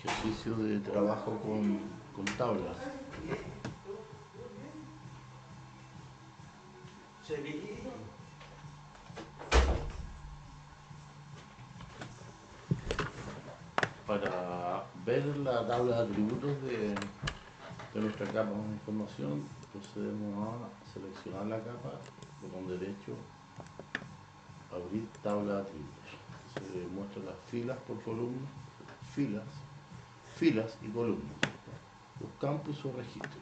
ejercicio de trabajo con tablas. Para ver la tabla de atributos de nuestra capa de información, procedemos a seleccionar la capa, botón derecho, abrir tabla de atributos. Se muestran las filas por columna, filas y columnas, los campos o registros.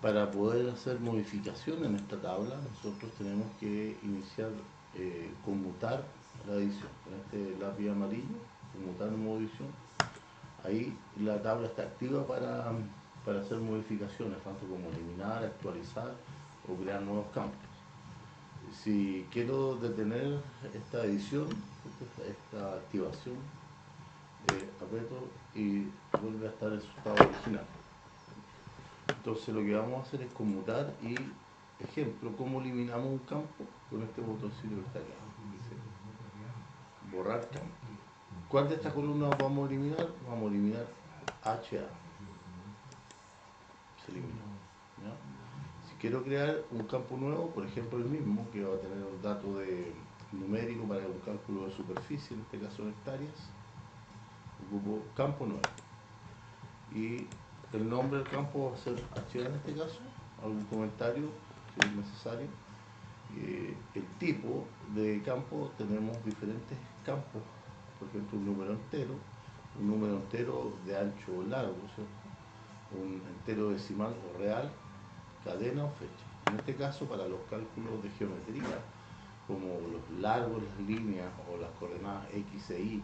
Para poder hacer modificaciones en esta tabla, nosotros tenemos que iniciar, conmutar la edición. Con este lápiz amarillo, conmutar en modo edición. Ahí la tabla está activa para hacer modificaciones, tanto como eliminar, actualizar o crear nuevos campos. Si quiero detener esta edición, esta activación, aprieto y vuelve a estar en su estado original. Entonces lo que vamos a hacer es conmutar y, ejemplo, cómo eliminamos un campo con este botoncito que está acá. Dice, borrar campo. ¿Cuál de estas columnas vamos a eliminar? Vamos a eliminar HA. Se eliminó. ¿Ya? Si quiero crear un campo nuevo, por ejemplo el mismo, que va a tener un dato de numérico para un cálculo de superficie, en este caso en hectáreas, ocupo campo nuevo. Y el nombre del campo va a ser HA en este caso, algún comentario si es necesario. El tipo de campo, tenemos diferentes campos, por ejemplo un número entero de ancho o largo, ¿cierto? Un entero decimal o real, cadena o fecha. En este caso, para los cálculos de geometría, como los largos, las líneas o las coordenadas X e Y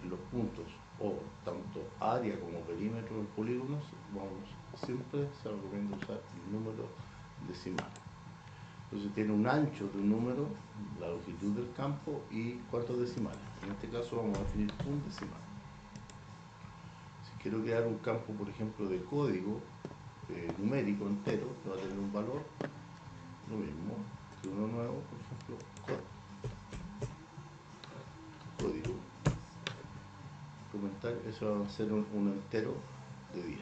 en los puntos, o tanto área como perímetro en polígonos, siempre se recomienda usar el número decimal. Entonces tiene un ancho de un número, la longitud del campo y cuántos decimales. En este caso vamos a definir un decimal. Si quiero crear un campo, por ejemplo, de código numérico entero, que va a tener un valor, lo mismo que uno nuevo, por ejemplo, código. Comentar, eso va a ser un entero de 10.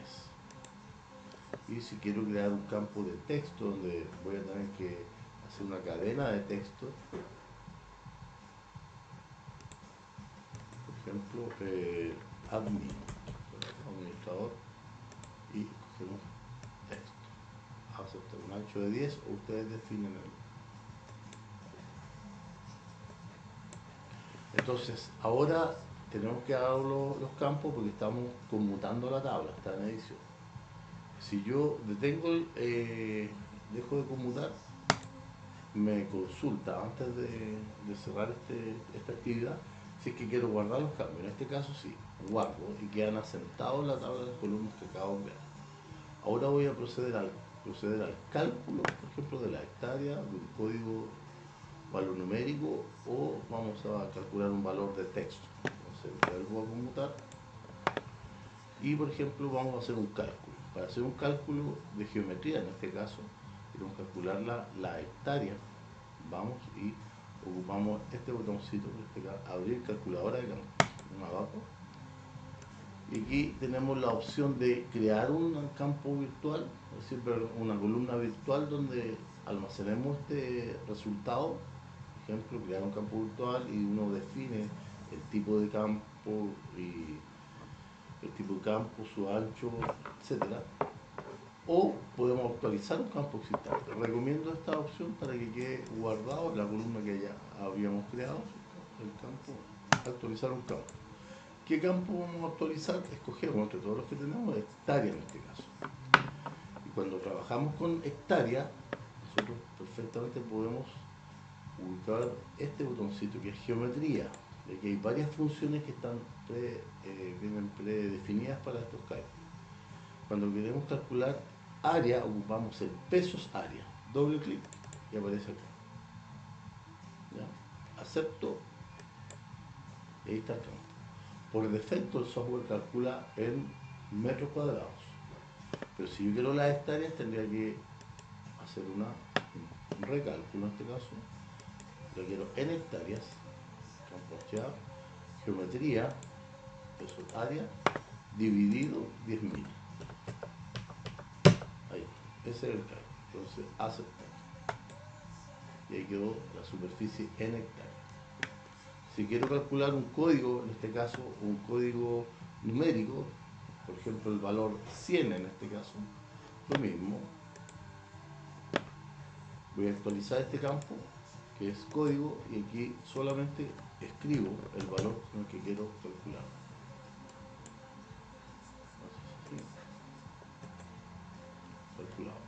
Y si quiero crear un campo de texto donde voy a tener que hacer una cadena de texto, por ejemplo, administrador, y cogemos texto. Aceptar un ancho de 10 o ustedes definen el. Entonces, ahora tenemos que dar los campos porque estamos conmutando la tabla, está en edición. Si yo detengo, dejo de conmutar, me consulta antes de cerrar esta actividad si es que quiero guardar los cambios. En este caso sí, guardo y quedan asentados en la tabla de columnas que acabo de crear. Ahora voy a proceder al cálculo, por ejemplo, de la hectárea, de un código valor numérico, o vamos a calcular un valor de texto. Entonces vuelvo a conmutar y, por ejemplo, vamos a hacer un cálculo. Para hacer un cálculo de geometría, en este caso, queremos calcular la hectárea. Vamos y ocupamos este botoncito, abrir calculadora de campo, abajo. Y aquí tenemos la opción de crear un campo virtual, es decir, una columna virtual donde almacenemos este resultado. Por ejemplo, crear un campo virtual y uno define el tipo de campo y su ancho, etcétera. O podemos actualizar un campo existente. Recomiendo esta opción para que quede guardado en la columna que ya habíamos creado, el campo, actualizar un campo. ¿Qué campo vamos a actualizar? Escogemos entre todos los que tenemos hectárea en este caso. Y cuando trabajamos con hectárea, nosotros perfectamente podemos ubicar este botoncito que es geometría, de que hay varias funciones que están vienen predefinidas para estos cálculos. Cuando queremos calcular área, ocupamos el pesos área, doble clic y aparece acá. ¿Ya? Acepto y ahí está el campo. Por defecto el software calcula en metros cuadrados, pero si yo quiero las hectáreas tendría que hacer un recálculo en este caso. Lo quiero en hectáreas, campo hacheado, geometría, pesos área, dividido 10.000. Ahí, ese es el cálculo. Entonces, aceptar. Y ahí quedó la superficie en hectáreas. Si quiero calcular un código, en este caso un código numérico, por ejemplo el valor 100 en este caso, lo mismo. Voy a actualizar este campo, que es código, y aquí solamente escribo el valor con el que quiero calcular. Calculado.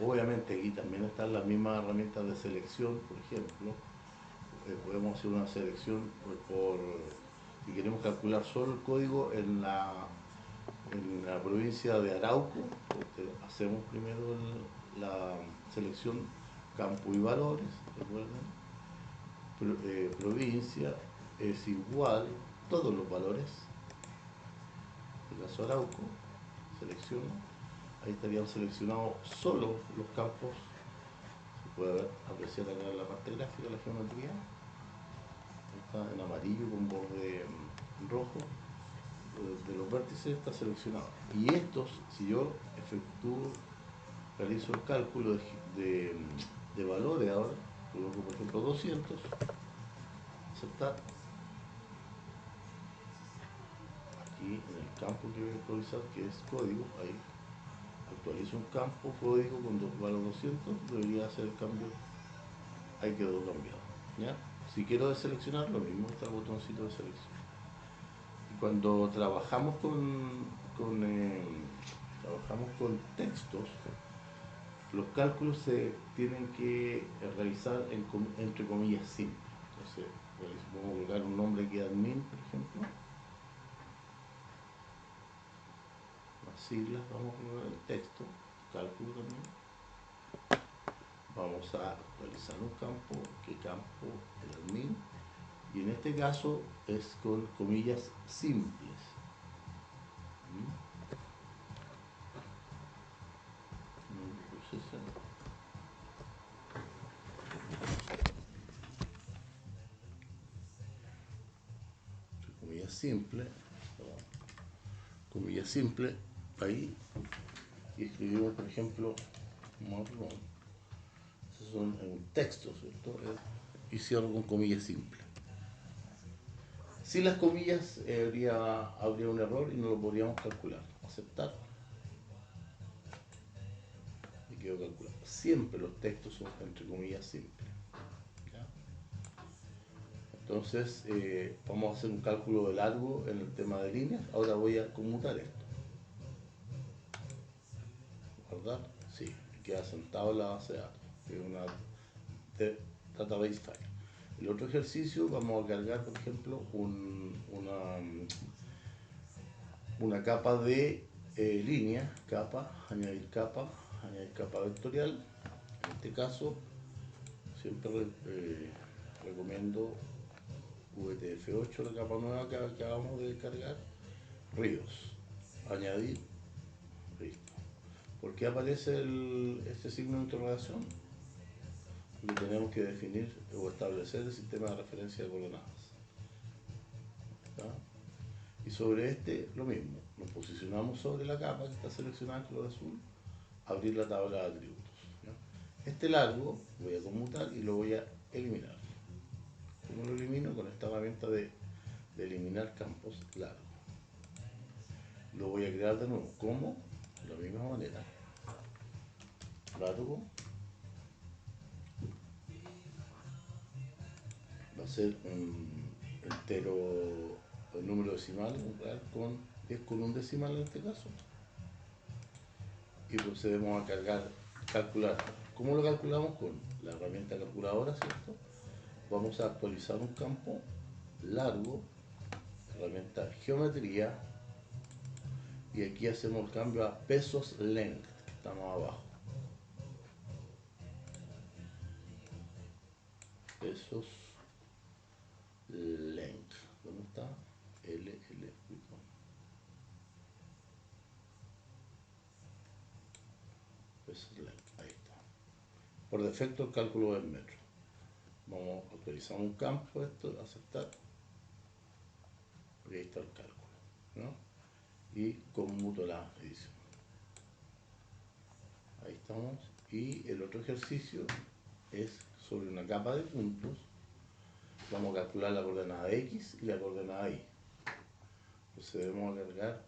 Obviamente aquí también están las mismas herramientas de selección, por ejemplo. Podemos hacer una selección si queremos calcular solo el código en la provincia de Arauco. Hacemos primero la selección campo y valores, recuerden. Provincia es igual, todos los valores. En el caso Arauco, selecciono. Ahí estarían seleccionados solo los campos. Se puede apreciar acá en la parte gráfica la geometría. Está en amarillo con borde rojo. De los vértices está seleccionado. Y estos, si yo realizo el cálculo de valores ahora, coloco por ejemplo 200, aceptar. Aquí en el campo que voy a actualizar, que es código, ahí actualizo un campo código con valor 200, debería hacer el cambio. Ahí quedó cambiado. ¿Ya? Si quiero deseleccionar, lo mismo está el botoncito de selección. Y cuando trabajamos trabajamos con textos, los cálculos se tienen que realizar entre comillas simples. Entonces, vamos a colocar un nombre que es admin, por ejemplo. Las siglas, vamos a colocar el texto, cálculo también. Vamos a actualizar un campo, que campo el admin. Y en este caso es con comillas simples. Comillas simple, ahí, y escribimos por ejemplo marrón. Esos son un texto, ¿cierto? Y cierro con comillas simple. Sin las comillas habría un error y no lo podríamos calcular. Aceptar. Y quedó calculado. Siempre los textos son entre comillas simples. ¿Ya? Entonces, vamos a hacer un cálculo de largo en el tema de líneas. Ahora voy a conmutar esto. ¿Verdad? Sí, queda sentado en la base de datos, que es una database file. El otro ejercicio, vamos a cargar, por ejemplo, una capa de línea, añadir capa vectorial. En este caso, siempre recomiendo VTF8, la capa nueva que acabamos de cargar, ríos, añadir, listo. ¿Por qué aparece este signo de interrogación? Porque tenemos que definir o establecer el sistema de referencia de coordenadas. ¿Está? Y sobre este, lo mismo. Nos posicionamos sobre la capa que está seleccionada en color azul, abrir la tabla de atributos. ¿Ya? Este largo voy a conmutar y lo voy a eliminar. ¿Cómo lo elimino? Con esta herramienta de eliminar campos largos. Lo voy a crear de nuevo. ¿Cómo? De la misma manera. Largo. Va a ser un entero, el número decimal, es con un decimal en este caso. Y procedemos a calcular. ¿Cómo lo calculamos? Con la herramienta calculadora, ¿cierto? Vamos a actualizar un campo largo, herramienta geometría, y aquí hacemos el cambio a pesos length, que está más abajo. Pesos length, ¿dónde está? Pesos length, ahí está. Por defecto el cálculo del metro. Vamos a actualizar un campo, esto, aceptar, y ahí está el cálculo. ¿no? Y conmuto la edición. Ahí estamos. Y el otro ejercicio es sobre una capa de puntos. Vamos a calcular la coordenada X y la coordenada Y. Procedemos a cargar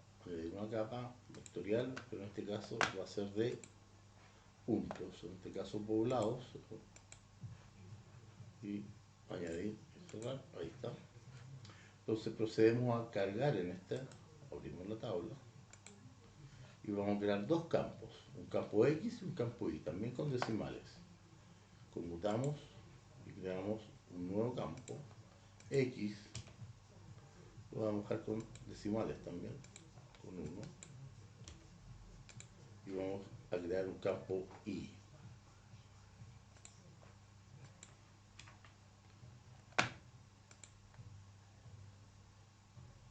una capa vectorial, pero en este caso va a ser de puntos, en este caso poblados, y añadir y cerrar, ahí está. Entonces procedemos a cargar en esta, abrimos la tabla, y vamos a crear dos campos, un campo X y un campo Y, también con decimales. Conmutamos y creamos un nuevo campo, X, lo vamos a dejar con decimales también, con 1, y vamos a crear un campo Y.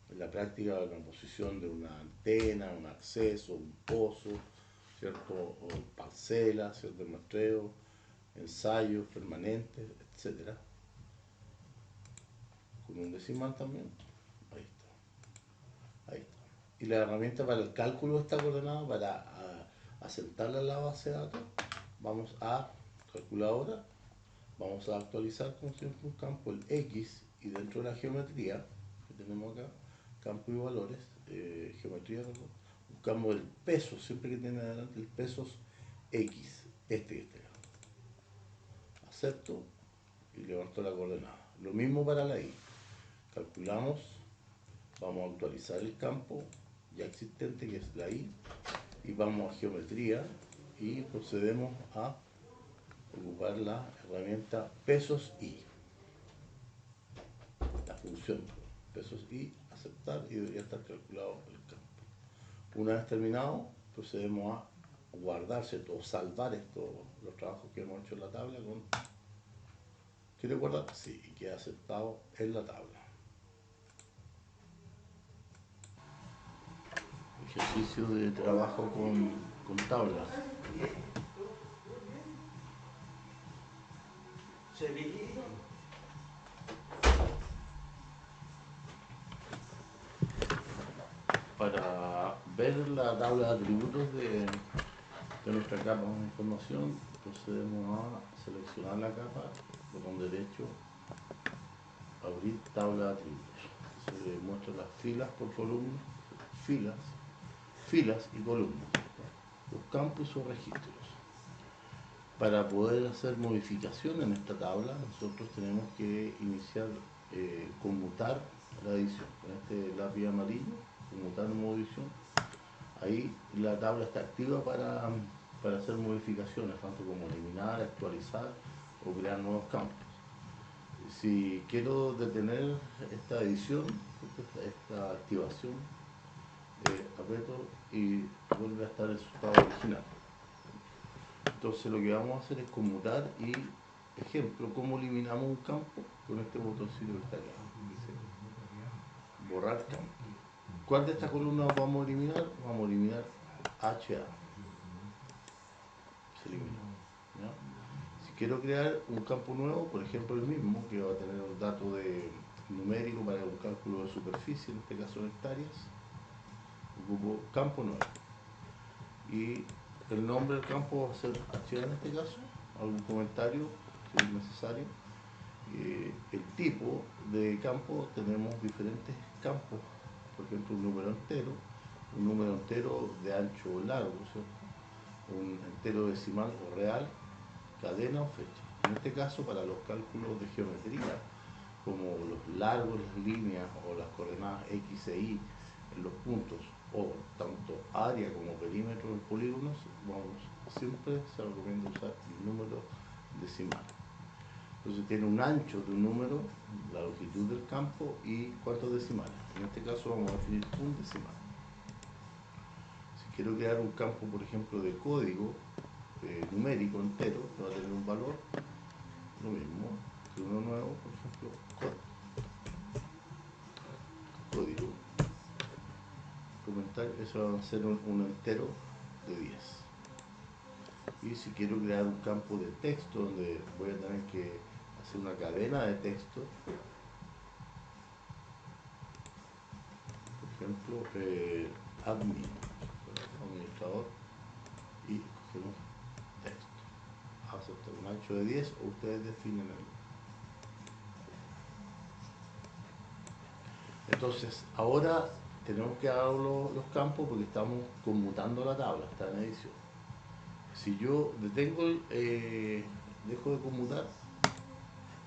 En la práctica, la composición de una antena, un acceso, un pozo, ¿cierto? O parcelas, ¿cierto? Muestreo, ensayos permanentes, etc. Con un decimal también. Ahí está. Ahí está. Y la herramienta para el cálculo de esta coordenada, para asentarla en la base de datos, vamos a calculadora, vamos a actualizar como siempre un campo, el X, y dentro de la geometría que tenemos acá, campo y valores, geometría, perdón, buscamos el peso, siempre que tiene adelante el peso X, este. Acepto y levanto la coordenada. Lo mismo para la Y. Calculamos, vamos a actualizar el campo ya existente que es la Y, y vamos a geometría y procedemos a ocupar la herramienta pesos Y. La función pesos Y, aceptar, y debería estar calculado el campo. Una vez terminado, procedemos a guardar, ¿cierto? O salvar los trabajos que hemos hecho en la tabla con... ¿Quiere guardar? Sí, y queda aceptado en la tabla. Ejercicio de trabajo con tablas. Para ver la tabla de atributos de nuestra capa de información, procedemos a seleccionar la capa, botón derecho, abrir tabla de atributos. Se muestran las filas por columna, filas y columnas, los campos y sus registros. Para poder hacer modificación en esta tabla, nosotros tenemos que iniciar, conmutar la edición. Con este lápiz amarillo, conmutar en modo edición. Ahí la tabla está activa para hacer modificaciones, tanto como eliminar, actualizar o crear nuevos campos. Si quiero detener esta edición, esta activación, aprieto y vuelve a estar en su estado original. Entonces lo que vamos a hacer es conmutar y, ejemplo, cómo eliminamos un campo con este botoncito que está acá. Dice, borrar campo. ¿Cuál de estas columnas vamos a eliminar? Vamos a eliminar HA. Se eliminó. ¿Ya? Si quiero crear un campo nuevo, por ejemplo el mismo, que va a tener un dato numérico para un cálculo de superficie, en este caso en hectáreas, ocupo campo nuevo. Y el nombre del campo va a ser HA en este caso, algún comentario si es necesario. El tipo de campo, tenemos diferentes campos, por ejemplo un número entero de ancho o largo, ¿cierto? Un entero decimal o real, cadena o fecha. En este caso, para los cálculos de geometría, como los largos, las líneas o las coordenadas X e Y en los puntos, o tanto área como perímetro en polígonos, siempre se recomienda usar el número decimal. Entonces tiene un ancho de un número, la longitud del campo y cuántos decimales. En este caso vamos a definir un decimal. Si quiero crear un campo, por ejemplo, de código numérico entero, que va a tener un valor, lo mismo que uno nuevo, por ejemplo, código, comentario, eso va a ser un entero de 10. Y si quiero crear un campo de texto donde voy a tener que hacer una cadena de texto, por ejemplo, admin, administrador, y escogemos texto. Aceptar un ancho de 10 o ustedes definen el. Entonces, ahora tenemos que dar los campos porque estamos conmutando la tabla, está en edición. Si yo detengo, dejo de conmutar,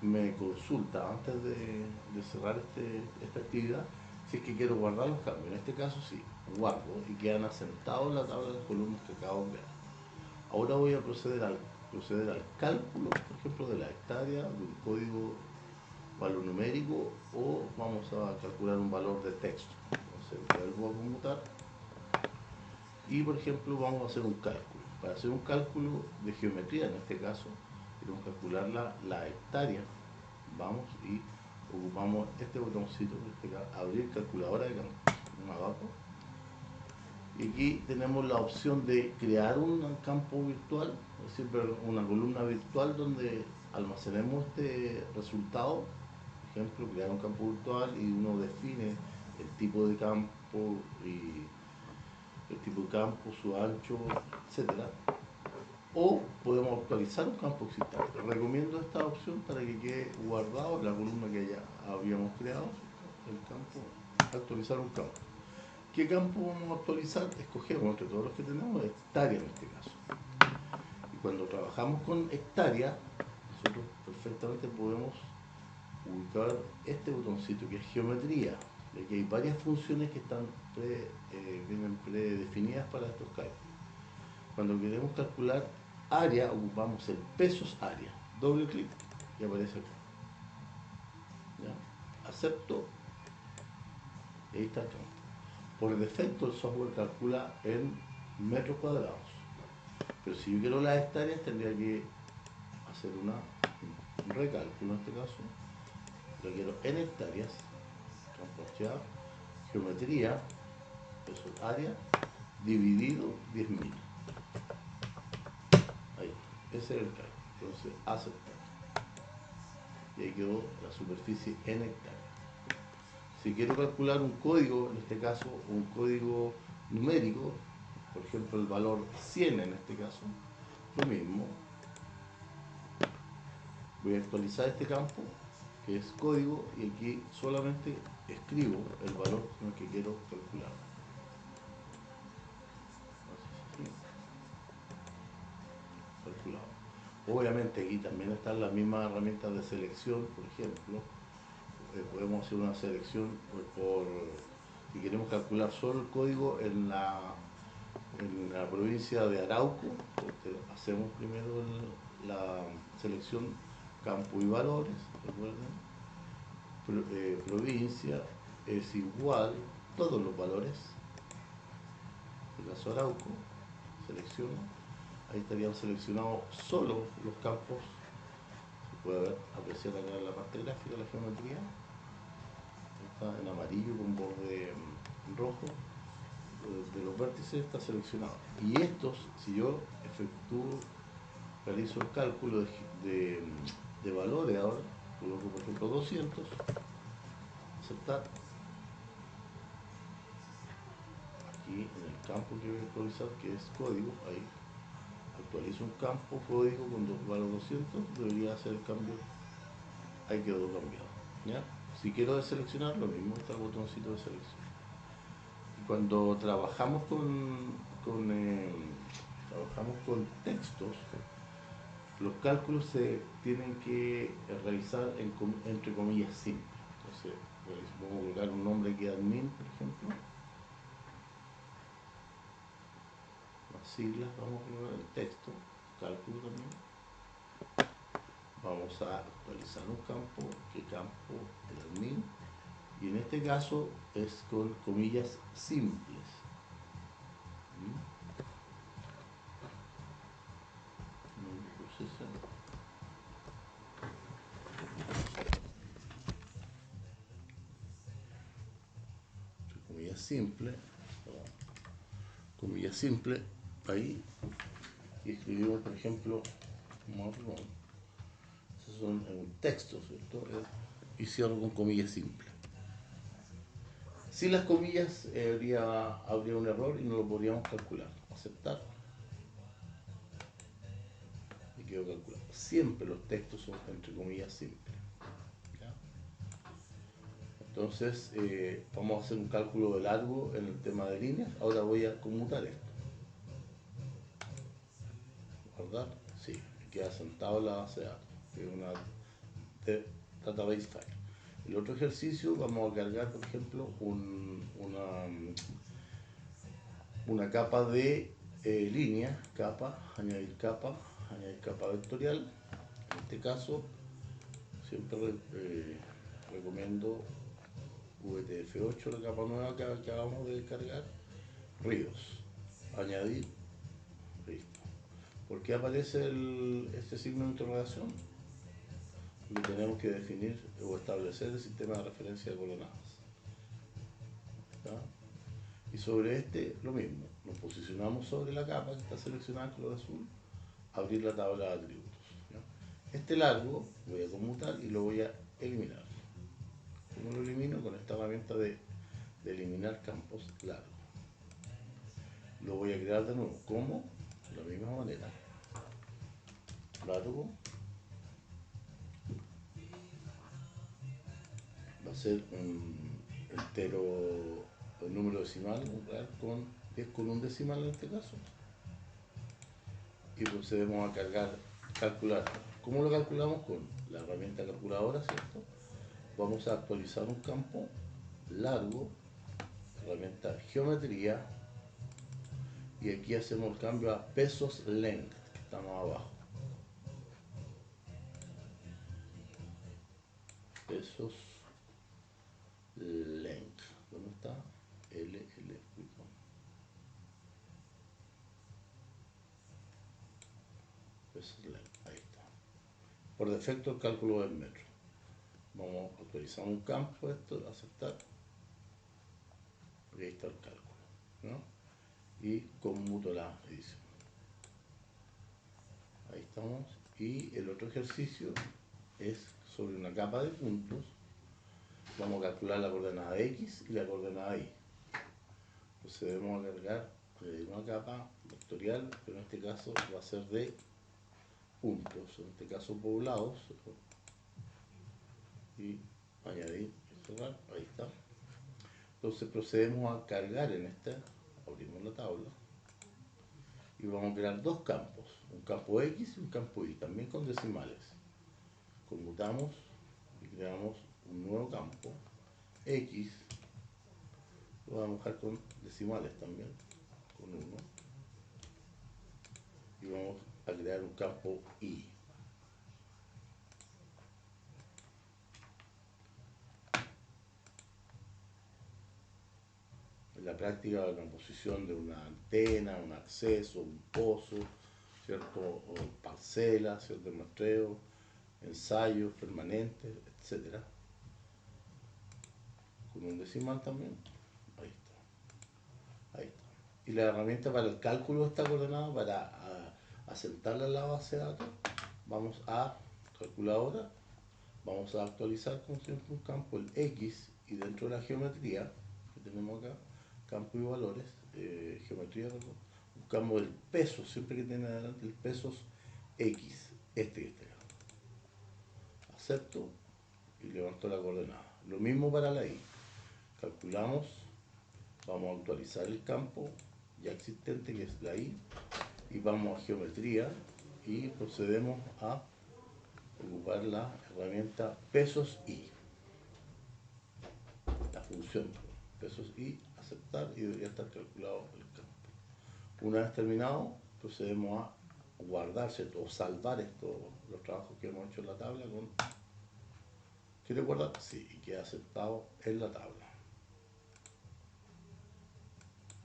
me consulta antes de cerrar esta actividad si es que quiero guardar los cambios. En este caso sí, guardo y quedan asentados en la tabla de las columnas que acabo de crear. Ahora voy a proceder al cálculo, por ejemplo, de la hectárea, de un código valor numérico, o vamos a calcular un valor de texto. Entonces vuelvo a conmutar y, por ejemplo, vamos a hacer un cálculo. Para hacer un cálculo de geometría, en este caso, queremos calcular la hectárea. Vamos y ocupamos este botoncito, abrir calculadora de campo, abajo. Y aquí tenemos la opción de crear un campo virtual, es decir, una columna virtual donde almacenemos este resultado. Por ejemplo, crear un campo virtual y uno define el tipo de campo y el tipo de campo, su ancho, etcétera. O podemos actualizar un campo existente. Recomiendo esta opción para que quede guardado la columna que ya habíamos creado, el campo, actualizar un campo. ¿Qué campo vamos a actualizar? Escogemos entre todos los que tenemos hectárea en este caso. Y cuando trabajamos con hectárea, nosotros perfectamente podemos ubicar este botoncito que es geometría. Aquí hay varias funciones que están vienen predefinidas para estos cálculos. Cuando queremos calcular área, ocupamos el pesos área. Doble clic y aparece acá. ¿Ya? Acepto y ahí está el campo. Por defecto el software calcula en metros cuadrados. Pero si yo quiero las hectáreas tendría que hacer un recálculo en este caso. Lo quiero en hectáreas, campo archivado, geometría, pesos área, dividido 10.000. Ahí, ese es el cálculo. Entonces, aceptar. Y ahí quedó la superficie en hectáreas. Si quiero calcular un código, en este caso un código numérico, por ejemplo el valor 100 en este caso, lo mismo. Voy a actualizar este campo, que es código, y aquí solamente escribo el valor con el que quiero calcular. Calculado. Obviamente aquí también están las mismas herramientas de selección, por ejemplo. Podemos hacer una selección si queremos calcular solo el código en la provincia de Arauco. Entonces, hacemos primero la selección campo y valores, recuerden. Provincia es igual todos los valores. En el caso de Arauco, selecciono. Ahí estarían seleccionados solo los campos. Se puede apreciar acá en la parte gráfica la geometría. Está en amarillo con borde rojo. De los vértices está seleccionado. Y estos, si yo realizo el cálculo de valores ahora, coloco por ejemplo 200, aceptar. Aquí en el campo que voy a actualizar, que es código, ahí actualizo un campo código con valor 200, debería hacer el cambio, ahí quedó cambiado. ¿Ya? Si quiero deseleccionar, lo mismo, está el botoncito de selección. Y cuando trabajamos trabajamos con textos, los cálculos se tienen que realizar entre comillas simples. Entonces, vamos a colocar un nombre aquí admin, por ejemplo. Las siglas, vamos a colocar el texto, cálculo también. Vamos a actualizar un campo, que campo el admin. Y en este caso es con comillas simples. Comillas simple, ahí, y escribimos por ejemplo marrón. Esos son un texto, ¿cierto? Y cierro con comillas simple. Sin las comillas habría un error y no lo podríamos calcular. Aceptar y quedó calculado. Siempre los textos son entre comillas simples. ¿Ya? Entonces vamos a hacer un cálculo de largo en el tema de líneas. Ahora voy a conmutar esto. ¿Verdad? Sí, queda sentado en la base de datos, que es una database file. El otro ejercicio vamos a cargar, por ejemplo, una capa de línea, añadir capa vectorial. En este caso, siempre recomiendo VTF8, la capa nueva que acabamos de cargar, ríos, añadir, listo. ¿Por qué aparece este signo de interrogación? Porque tenemos que definir o establecer el sistema de referencia de coordenadas. ¿Está? Y sobre este, lo mismo, nos posicionamos sobre la capa que está seleccionada en color azul, abrir la tabla de atributos. ¿Ya? Este largo voy a conmutar y lo voy a eliminar. ¿Cómo lo elimino? Con esta herramienta de eliminar campos largos. Lo voy a crear de nuevo. ¿Cómo? De la misma manera. Largo va a ser un entero, el número decimal, es con un decimal en este caso. Y procedemos a calcular. ¿Cómo lo calculamos? Con la herramienta calculadora, ¿cierto? Vamos a actualizar un campo largo, herramienta geometría, y aquí hacemos el cambio a pesos length, que está más abajo. Pesos length, ¿dónde está? Pesos length, ahí está. Por defecto el cálculo del metro. Vamos a actualizar un campo, esto, aceptar, y ahí está el cálculo, ¿no? Y conmuto la edición. Ahí estamos. Y el otro ejercicio es sobre una capa de puntos. Vamos a calcular la coordenada X y la coordenada Y. Procedemos a cargar una capa vectorial, pero en este caso va a ser de puntos, en este caso poblados. Y añadir y cerrar, ahí está. Entonces procedemos a cargar en esta, abrimos la tabla y vamos a crear dos campos, un campo X y un campo Y, también con decimales. Conmutamos y creamos un nuevo campo X, lo vamos a dejar con decimales también, con 1, y vamos a crear un campo Y. En la práctica, la composición de una antena, un acceso, un pozo, ¿cierto? O parcelas, ¿cierto? Muestreo, ensayos permanentes, etc. Con un decimal también. Ahí está. Ahí está. Y la herramienta para el cálculo de esta coordenada, para asentarla en la base de datos, vamos a calculadora, vamos a actualizar como siempre un campo, el X, y dentro de la geometría que tenemos acá, campo y valores, geometría, buscamos el peso, siempre que tiene adelante el pesos X, este que está acá. Acepto y levanto la coordenada. Lo mismo para la Y. Calculamos, vamos a actualizar el campo ya existente, que es la Y, y vamos a geometría y procedemos a ocupar la herramienta pesos Y. La función pesos Y, aceptar, y debería estar calculado el campo. Una vez terminado, procedemos a guardar, ¿cierto? O salvar los trabajos que hemos hecho en la tabla con... ¿Quiere guardar? Sí, y queda aceptado en la tabla.